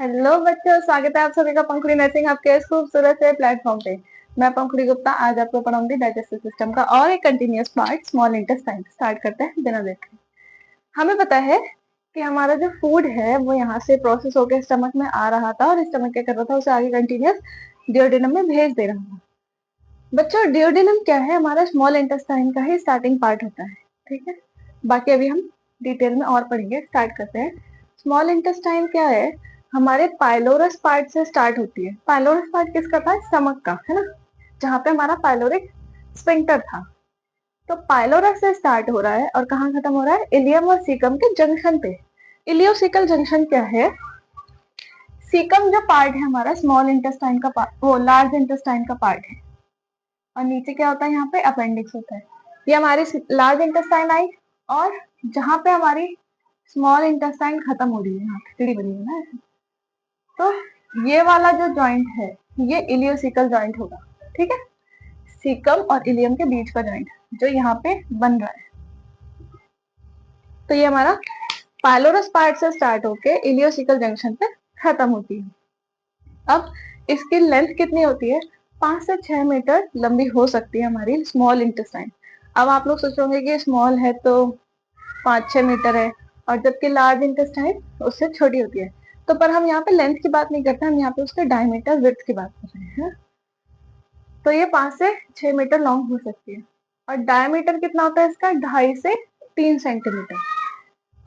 Hello बच्चों, स्वागत है आप सभी का पंखुड़ी नर्सिंग आपके इस खूबसूरत से प्लेटफॉर्म पे। मैं पंखुड़ी गुप्ता आज आपको पढ़ाऊंगी डाइजेस्टिव सिस्टम का और एक continuous part small intestine. Start करते हैं बिना देखे। हमें पता है कि हमारा जो फूड है वो यहाँ से प्रोसेस होकर स्टमक में आ रहा था और स्टमक क्या कर रहा था, उसे आगे कंटिन्यूअस डिओडिनम में भेज दे रहा था। बच्चों, डिओडिनम क्या है? हमारा स्मॉल इंटेस्टाइन का ही स्टार्टिंग पार्ट होता है। ठीक है, बाकी अभी हम डिटेल में और पढ़ेंगे। स्टार्ट करते हैं। स्मॉल इंटेस्टाइन क्या है? हमारे पाइलोरस पार्ट से स्टार्ट होती है। पाइलोरस पार्ट किसका था? स्टमक का, है ना, जहाँ पे हमारा पाइलोरिक स्फिंक्टर था। तो पाइलोरस से स्टार्ट हो रहा है और कहाँ खत्म हो रहा है? इलियम और सीकम के जंक्शन पे। इलियोसिकल जंक्शन क्या है? सीकम जो पार्ट है हमारा स्मॉल इंटेस्टाइन का पार्ट, वो लार्ज इंटेस्टाइन का पार्ट है। और नीचे क्या होता है? यहाँ पे अपेंडिक्स होता है। ये हमारी लार्ज इंटेस्टाइन आई और जहाँ पे हमारी स्मॉल इंटेस्टाइन खत्म हो रही है, यहाँ पे सीढ़ी बनी है ना ऐसे। तो ये वाला जो जॉइंट है ये इलियोसिकल जॉइंट होगा। ठीक है, सीकम और इलियम के बीच का जॉइंट जो यहाँ पे बन रहा है। तो ये हमारा पाइलोरस पार्ट से स्टार्ट होके इलियोसिकल जंक्शन पे खत्म होती है। अब इसकी लेंथ कितनी होती है? 5 से 6 मीटर लंबी हो सकती है हमारी स्मॉल इंटेस्टाइन। अब आप लोग सोचोगे कि स्मॉल है तो 5-6 मीटर है, और जबकि लार्ज इंटेस्टाइन उससे छोटी होती है। तो पर हम यहाँ पे लेंथ की बात नहीं करते, हम यहाँ पे उसके डायमीटर विड्थ की बात कर रहे हैं। तो ये 5 से 6 मीटर लॉन्ग हो सकती है। और डायमीटर कितना होता है इसका? 2.5 से 3 सेंटीमीटर।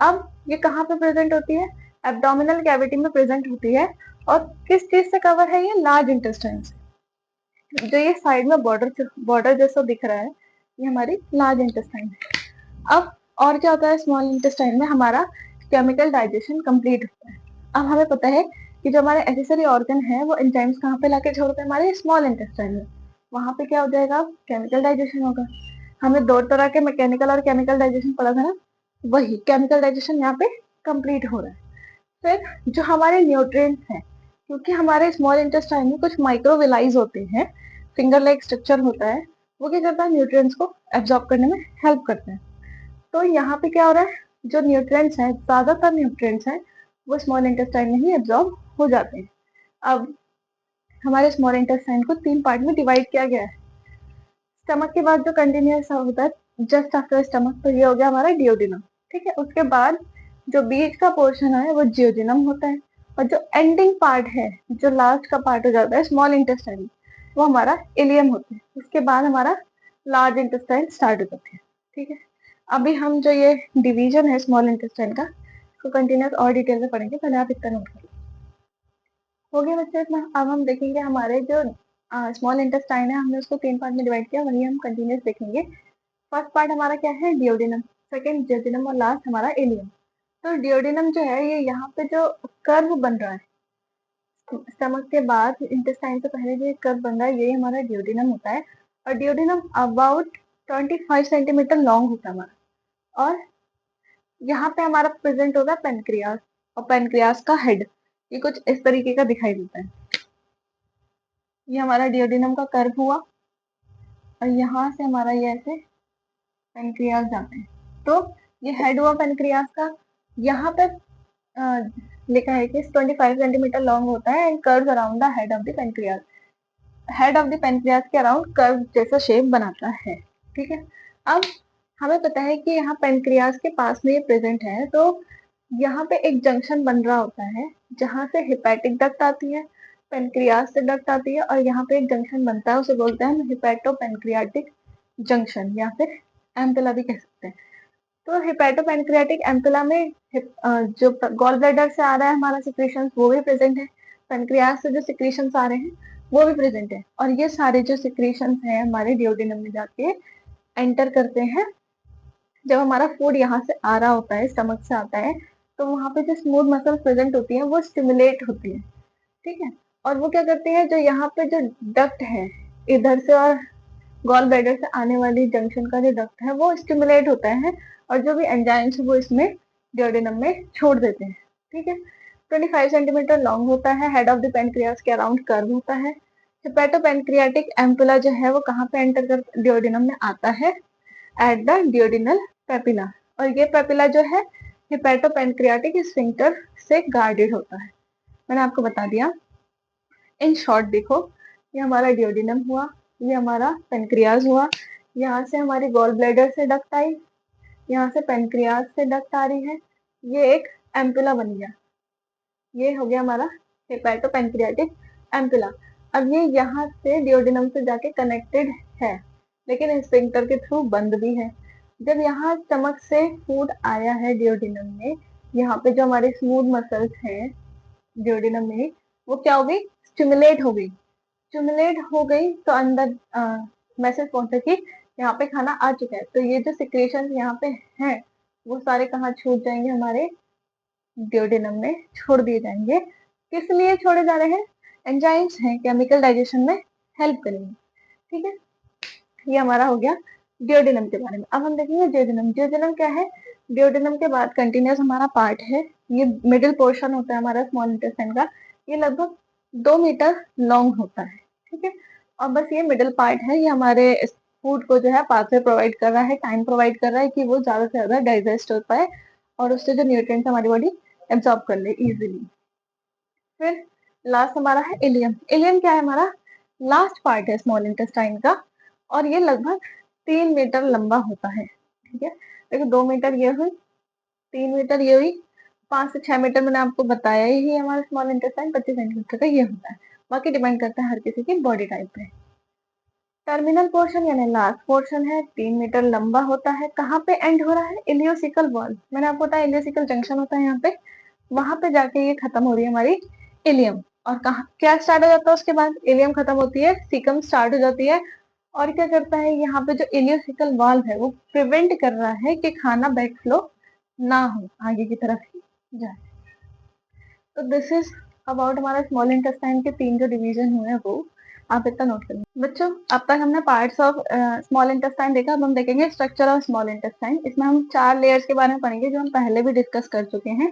अब ये कहाँ पे प्रेजेंट होती है? एब्डोमिनल कैविटी में प्रेजेंट होती है। और किस चीज से कवर है? ये लार्ज इंटेस्टाइन से। जो ये साइड में बॉर्डर जैसा दिख रहा है, ये हमारी लार्ज इंटेस्टाइन है। अब और क्या होता है? स्मॉल इंटेस्टाइन में हमारा केमिकल डाइजेशन कंप्लीट होता है। अब हमें पता है कि जो हमारे एसेसरी ऑर्गन है वो एंजाइम्स कहाँ पे लाके छोड़ते हैं? हमारे स्मॉल इंटेस्टाइन में। वहां पे क्या हो जाएगा? केमिकल डाइजेशन होगा। हमें दो तरह के मैकेनिकल और केमिकल डाइजेशन पता था ना, वही केमिकल डाइजेशन यहाँ पे कंप्लीट हो रहा है। फिर जो हमारे न्यूट्रिएंट्स हैं, क्योंकि हमारे स्मॉल इंटेस्टाइन में कुछ माइक्रोविलाइज होते हैं, फिंगर लाइक स्ट्रक्चर होता है, वो क्या करता है? न्यूट्रिएंट्स को एब्जॉर्ब करने में हेल्प करते हैं। तो यहाँ पे क्या हो रहा है? जो न्यूट्रिएंट्स हैं, ज्यादातर न्यूट्रिएंट्स हैं, वो स्मॉल इंटेस्टाइन में ही एब्जॉर्ब हो जाते हैं। अब हमारे स्मॉल इंटेस्टाइन को 3 पार्ट में डिवाइड किया गया है। स्टमक के बाद जो कंटिन्यूअस होता है जस्ट आफ्टर स्टमक, तो ये हो गया हमारा डिओडिनम। ठीक है, उसके बाद जो बीच का पोर्शन है वो जियोडिनम होता है। और जो एंडिंग पार्ट है, जो लास्ट का पार्ट हो जाता है स्मॉल इंटेस्टाइन, वो हमारा इलियम होता है। उसके बाद हमारा लार्ज इंटेस्टाइन स्टार्ट हो जाती है। ठीक है, अभी हम जो ये डिवीजन है स्मॉल इंटेस्टाइन का, उसको कंटिन्यूअस और डिटेल में पढ़ेंगे। पहले आप इतना नोट करिए। हो गया बच्चे इतना? अब हम देखेंगे हमारे जो स्मॉल इंटेस्टाइन है, हमने उसको 3 पार्ट में डिवाइड किया, वही हम कंटिन्यूअस देखेंगे। फर्स्ट पार्ट हमारा क्या है? डिओडिनम। सेकंड जियोडिनम और लास्ट हमारा इलियम। तो डिओडिनम जो है ये यहाँ पे जो कर्व बन रहा है स्टमक के बाद, इंटेस्टाइन से पहले जो कर्व बन रहा है, ये हमारा डिओडिनम होता है। और डिओडिनम अबाउट 25 सेंटीमीटर लॉन्ग होता है हमारा। और यहाँ पे हमारा प्रेजेंट होगा पेनक्रियास, और पेनक्रियास का हेड ये कुछ इस तरीके का दिखाई देता है। ये हमारा डिओडिनम का कर्व हुआ और यहाँ से हमारा ये ऐसे पेनक्रियास जाते हैं। तो ये हेड हुआ पेनक्रियास का। यहाँ पे लिखा है कि 25 सेंटीमीटर लॉन्ग होता है and curves around the head of the pancreas. Head of the pancreas के अराउंड कर्व जैसा शेप बनाता है। ठीक है, अब हमें पता है कि यहाँ पेनक्रियास के पास में ये प्रेजेंट है। तो यहाँ पे एक जंक्शन बन रहा होता है जहाँ से हिपैटिक डक्ट आती है, पेनक्रियास से डक्ट आती है, और यहाँ पे एक जंक्शन बनता है, उसे बोलते हैं हम हिपैटो पेनक्रियाटिक जंक्शन, या फिर एम्पिला भी कह सकते हैं। तो हिपैटोपैनक्रियाटिक एम्पुला में जो गॉल ब्लैडर से आ रहा है हमारा सिक्रीशंस वो भी प्रेजेंट है, पेनक्रियास से जो सिक्रीशंस आ रहे हैं वो भी प्रेजेंट है। और ये सारे जो सिक्रीशंस हैं हमारे डिओडिनम में जाके एंटर करते हैं। जब हमारा फूड यहाँ से आ रहा होता है, स्टमक से आता है, तो वहाँ पे जो स्मूथ मसल प्रेजेंट होती है वो स्टिमुलेट होती है। ठीक है, और वो क्या करती है? जो यहाँ पे जो डक्ट है इधर से और गॉल ब्लैडर से आने वाली जंक्शन का जो डक्ट है वो स्टिमुलेट होता है, और जो भी एंजाइम्स है वो इसमें डिओडिनम में छोड़ देते हैं। ठीक है, 25 सेंटीमीटर लॉन्ग होता है, हेड ऑफ द पेनक्रियास के अराउंड कर्व होता है। हिपैटोपेनक्रियाटिक एम्पुला जो है वो कहाँ पे एंटर कर डिओडिनम में आता है? At the duodenal papilla. और ये पेपिला जो है हिपैटोपेनक्रियाटिक स्फिंक्टर से गार्डेड होता है। मैंने आपको बता दिया। इन शॉर्ट देखो, ये हमारा डियोडिनम हुआ, ये हमारा पेनक्रियाज हुआ, यहाँ से हमारी गॉल ब्लैडर से डक्ट आई, यहाँ से पेनक्रियाज से डक्ट आ रही है, ये एक एम्पुला बन गया, ये हो गया हमारा हेपाटोपेनक्रियाटिक एम्पुला। अब ये यहाँ से डियोडिनम से जाके कनेक्टेड है, लेकिन स्फिंक्टर के थ्रू बंद भी है। जब यहाँ स्टमक से फूड आया है डियोडिनम में, यहाँ पे जो हमारे स्मूथ मसल्स हैं डियोडिनम में, वो क्या हो गई, स्टिमुलेट हो गई। स्टिमुलेट हो गई तो अंदर मैसेज पहुंचा कि यहाँ पे खाना आ चुका है। तो ये जो सिक्रेशन यहाँ पे हैं वो सारे कहाँ छूट जाएंगे, हमारे डियोडिनम में छोड़ दिए जाएंगे। किस लिए छोड़े जा रहे हैं, एंजाइम्स हैं, केमिकल डाइजेशन में हेल्प करेंगे। ठीक है, ये हमारा हो गया डियोडिनम के बारे में। अब हम देखेंगे डियोडिनम। डियोडिनम क्या है, डियोडिनम के बाद कंटिन्यूस हमारा पार्ट है, ये मिडिल पोर्शन होता है हमारा स्मॉल इंटेस्टाइन का, ये लगभग 2 मीटर लॉन्ग होता है। ठीक है, और बस ये मिडिल पार्ट है, ये हमारे फूड को जो है पाथवे प्रोवाइड कर रहा है, टाइम प्रोवाइड कर रहा है कि वो ज्यादा से ज्यादा डाइजेस्ट हो पाए और उससे जो न्यूट्रिएंट्स हमारी बॉडी एब्जॉर्ब कर ले इजीली। फिर लास्ट हमारा है इलियम। इलियम क्या है, हमारा लास्ट पार्ट है स्मॉल इंटेस्टाइन का, और ये लगभग 3 मीटर लंबा होता है। ठीक है, देखो 2 मीटर ये हुई, 3 मीटर ये हुई, 5 से 6 मीटर मैंने आपको बताया ही है हमारा स्मॉल इंटेस्टाइन 25 सेंटीमीटर का ये होता है। बाकी डिपेंड करता है हर किसी की बॉडी टाइप पे। टर्मिनल पोर्शन यानी लास्ट पोर्शन है, 3 मीटर लंबा होता है। कहाँ पे एंड हो रहा है, इलियोसिकल वॉल। मैंने आपको बताया इलियोसिकल जंक्शन होता है यहाँ पे, वहां पे जाके ये खत्म हो रही है हमारी इलियम। और कहा क्या स्टार्ट हो जाता है उसके बाद, इलियम खत्म होती है, सीकम स्टार्ट हो जाती है। और क्या करता है, यहाँ पे जो इलियोसिकल वाल्व है वो प्रिवेंट कर रहा है कि खाना बैक फ्लो ना हो, आगे की तरफ ही जाए। तो दिस इज अबाउट हमारा स्मॉल इंटेस्टाइन के 3 जो डिवीजन हुए हैं वो आप इतना नोट करेंगे। बच्चों अब तक हमने पार्ट्स ऑफ स्मॉल इंटेस्टाइन देखा, अब हम देखेंगे स्ट्रक्चर ऑफ स्मॉल इंटेस्टाइन। इसमें हम 4 लेयर्स के बारे में पढ़ेंगे जो हम पहले भी डिस्कस कर चुके हैं।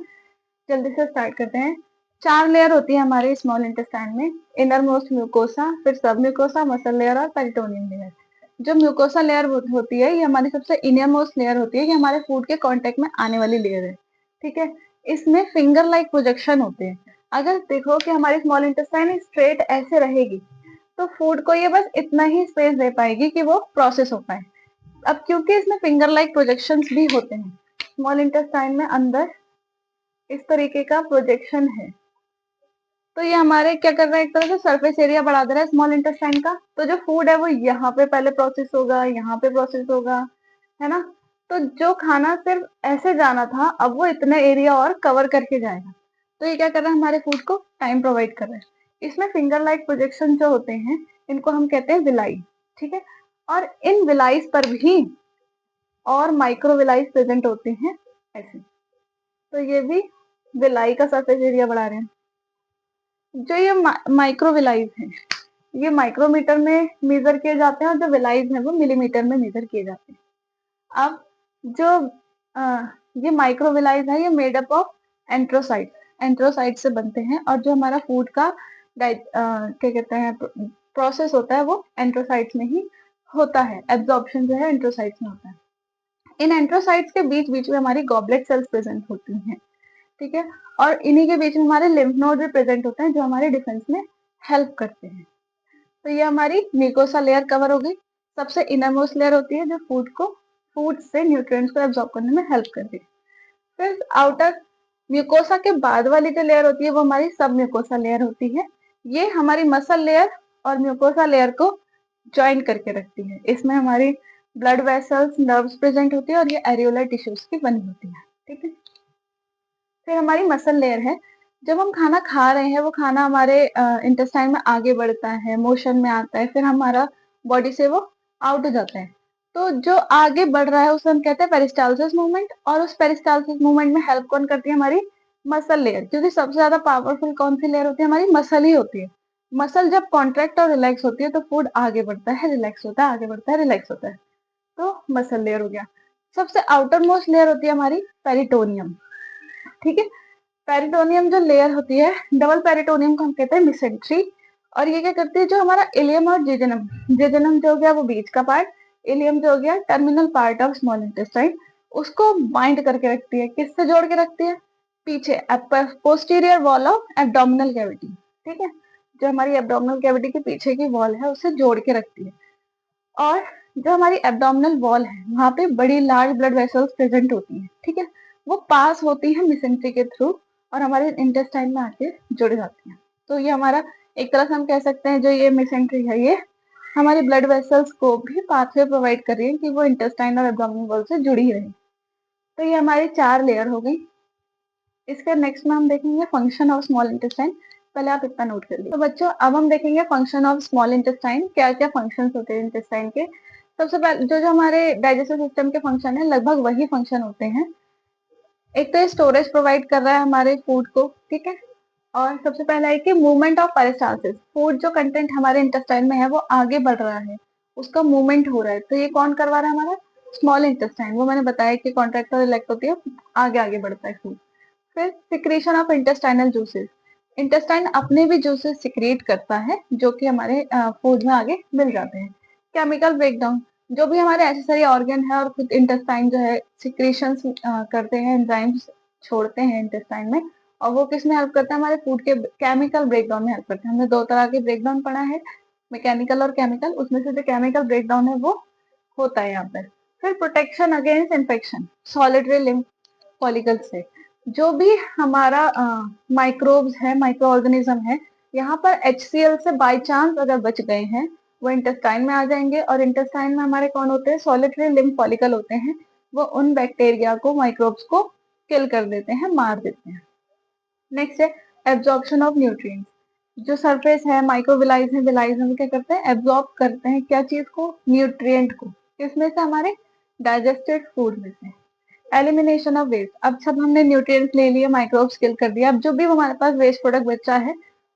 जल्दी से स्टार्ट करते हैं। 4 लेयर होती है हमारे स्मॉल इंटेस्टाइन में, इनर मोस्ट म्यूकोसा, फिर सब म्यूकोसा, मसल लेयर और पेरिटोनियम लेयर। जो म्यूकोसा लेयर होती है ये हमारी सबसे इनर मोस्ट लेयर होती है, ये हमारे फूड के कांटेक्ट में आने वाली लेयर है। ठीक है, इसमें फिंगर लाइक प्रोजेक्शन होते हैं। अगर देखो कि हमारी स्मॉल इंटेस्टाइन स्ट्रेट ऐसे रहेगी तो फूड को ये बस इतना ही स्पेस दे पाएगी कि वो प्रोसेस हो पाए। अब क्योंकि इसमें फिंगर लाइक प्रोजेक्शंस भी होते हैं स्मॉल इंटेस्टाइन में, अंदर इस तरीके का प्रोजेक्शन है, तो ये हमारे क्या कर रहा है, एक तरह से सरफेस एरिया बढ़ा दे रहा है स्मॉल इंटेस्टाइन का। तो जो फूड है वो यहाँ पे पहले प्रोसेस होगा, यहाँ पे प्रोसेस होगा, है ना। तो जो खाना सिर्फ ऐसे जाना था अब वो इतने एरिया और कवर करके जाएगा। तो ये क्या कर रहा है, हमारे फूड को टाइम प्रोवाइड कर रहा है। इसमें फिंगर लाइक प्रोजेक्शन जो होते हैं इनको हम कहते हैं विलाई। ठीक है, और इन विलाइज पर भी और माइक्रोविलाइज प्रेजेंट होते हैं ऐसे। तो ये भी विलाई का सरफेस एरिया बढ़ा रहे हैं। जो ये माइक्रोविलाइज हैं ये माइक्रोमीटर में मेजर किए जाते हैं, और जो विलाइज हैं वो मिलीमीटर में मेजर किए जाते हैं। अब जो ये माइक्रोविलाइज है ये मेड अप ऑफ एंट्रोसाइट, एंट्रोसाइट से बनते हैं। और जो हमारा फूड का क्या कहते हैं प्रोसेस होता है वो एंट्रोसाइट्स में ही होता है, एब्जॉर्प्शन जो है एंट्रोसाइट्स में होता है। इन एंट्रोसाइट्स के बीच बीच में हमारी गॉबलेट सेल्स प्रेजेंट होती हैं। ठीक है, और इन्हीं के बीच में हमारे लिम्फ नोड भी प्रेजेंट होते हैं जो हमारे डिफेंस में हेल्प करते हैं। तो ये हमारी म्यूकोसा लेयर कवर हो गई। सबसे इनरमोस्ट लेयर होती है जो फूड से न्यूट्रिएंट्स को एब्जॉर्ब करने में हेल्प करती है। फिर आउटर म्यूकोसा के बाद वाली जो लेयर होती है वो हमारी सब म्यूकोसा लेयर होती है। ये हमारी मसल लेयर और म्यूकोसा लेयर को ज्वाइन करके रखती है। इसमें हमारी ब्लड वेसल्स, नर्व्स प्रेजेंट होती है और ये एरियोलर टिश्यूज की बनी होती है। ठीक है, फिर हमारी मसल लेयर है। जब हम खाना खा रहे हैं वो खाना हमारे इंटेस्टाइन में आगे बढ़ता है, मोशन में आता है, फिर हमारा बॉडी से वो आउट हो जाता है। तो जो आगे बढ़ रहा है उसे हम कहते हैं पेरिस्टालसिस मूवमेंट, और उस पेरिस्टालसिस मूवमेंट में हेल्प कौन करती है, हमारी मसल लेयर। क्योंकि सबसे ज्यादा पावरफुल कौन सी लेयर होती है, हमारी मसल ही होती है। मसल जब कॉन्ट्रैक्ट और रिलैक्स होती है तो फूड आगे बढ़ता है, रिलैक्स होता है, आगे बढ़ता है, रिलैक्स होता है। तो मसल लेयर हो गया। सबसे आउटर मोस्ट लेयर होती है हमारी पेरिटोनियम। ठीक है, पेरिटोनियम जो लेयर होती है, डबल पेरिटोनियम को हम कहते हैं मिसेंट्री। और ये क्या करती है, जो हमारा इलियम और जेजनम, जेजनम जो हो गया वो बीच का पार्ट, इलियम जो हो गया terminal part of small intestine, उसको बाइंड करके रखती है। किससे जोड़ के रखती है, पीछे posterior wall of abdominal cavity, ठीक है, जो हमारी एब्डोमिनल कैविटी के पीछे की वॉल है उसे जोड़ के रखती है। और जो हमारी एब्डोमिनल वॉल है वहां पे बड़ी लार्ज ब्लड वेसल्स प्रेजेंट होती हैं, ठीक है, वो पास होती है मेसेंट्री के थ्रू और हमारे इंटेस्टाइन में आके जुड़ जाती हैं। तो ये हमारा एक तरह से हम कह सकते हैं जो ये मेसेंट्री है ये हमारे ब्लड वेसल्स को भी पाथवे प्रोवाइड कर रही है कि वो इंटेस्टाइन और एब्डोमिनल वॉल से जुड़ी रहे। तो ये हमारी 4 लेयर हो गई। इसके नेक्स्ट में हम देखेंगे फंक्शन ऑफ स्मॉल इंटेस्टाइन। पहले आप इतना नोट कर लीजिए। तो बच्चों अब हम देखेंगे फंक्शन ऑफ स्मॉल इंटेस्टाइन, क्या क्या फंक्शंस होते हैं इंटेस्टाइन के। सबसे पहले जो जो हमारे डाइजेस्टिव सिस्टम के फंक्शन है लगभग वही फंक्शन होते हैं। एक तो ये स्टोरेज प्रोवाइड कर रहा है हमारे फूड को, ठीक है, और सबसे पहला है कि मूवमेंट ऑफ पेरिस्टालसिस, फूड जो कंटेंट हमारे इंटेस्टाइन में है वो आगे बढ़ रहा है, उसका मूवमेंट हो रहा है, तो ये कौन करवा रहा है हमारा स्मॉल इंटेस्टाइन। वो मैंने बताया कि कॉन्ट्रैक्ट और रिलैक्स होती है, आगे आगे बढ़ता है फूड। फिर secretion of intestinal juices, intestine अपने भी जूसेस सिक्रिएट करता है जो कि हमारे फूड में आगे मिल जाते हैं। केमिकल ब्रेकडाउन, जो भी हमारे एसेसरी ऑर्गन है और खुद इंटेस्टाइन जो है सिक्रीशंस करते हैं, एंजाइम्स छोड़ते हैं इंटेस्टाइन में, और वो किस में हेल्प करता है हमारे फूड के केमिकल ब्रेकडाउन में हेल्प करते हैं। हमने 2 तरह के ब्रेकडाउन पढ़ा है, मैकेनिकल और केमिकल, उसमें से जो केमिकल ब्रेकडाउन है वो होता है यहाँ पर। फिर protection against infection solitary lymph follicle से, जो भी हमारा माइक्रोब्स है, माइक्रो ऑर्गेनिज्म है, यहाँ पर HCl से बाय चांस अगर बच गए हैं वो इंटेस्टाइन में आ जाएंगे, और इंटेस्टाइन में हमारे कौन होते हैं सॉलिटरी लिम्फ फॉलिकल होते हैं, वो उन बैक्टीरिया को माइक्रोब्स को किल कर देते हैं, मार देते हैं। नेक्स्ट है एब्जॉर्प्शन ऑफ न्यूट्रिएंट्स, जो सरफेस है माइक्रोविलाइज है, विलाइज में क्या करते हैं एब्जॉर्ब करते हैं क्या चीज को, न्यूट्रिएंट को, किसमें से हमारे डाइजेस्टेड फूड में से। एलिमिनेशन ऑफ वेस्ट, अब सब हमने न्यूट्रिएंट्स ले लिए, माइक्रोब्स किल कर दिया, अब जो भी हमारे पास वेस्ट प्रोडक्ट बचा है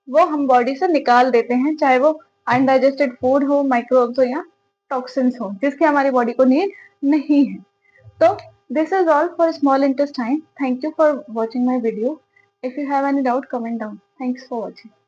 वो हम बॉडी से निकाल देते हैं, चाहे वो अनडाइजेस्टेड फूड हो, माइक्रोब्स हो या टॉक्सिन्स हो जिसकी हमारी बॉडी को नीड नहीं है। So this is all for small intestine. Thank you for watching my video. If you have any doubt, comment down. Thanks for watching.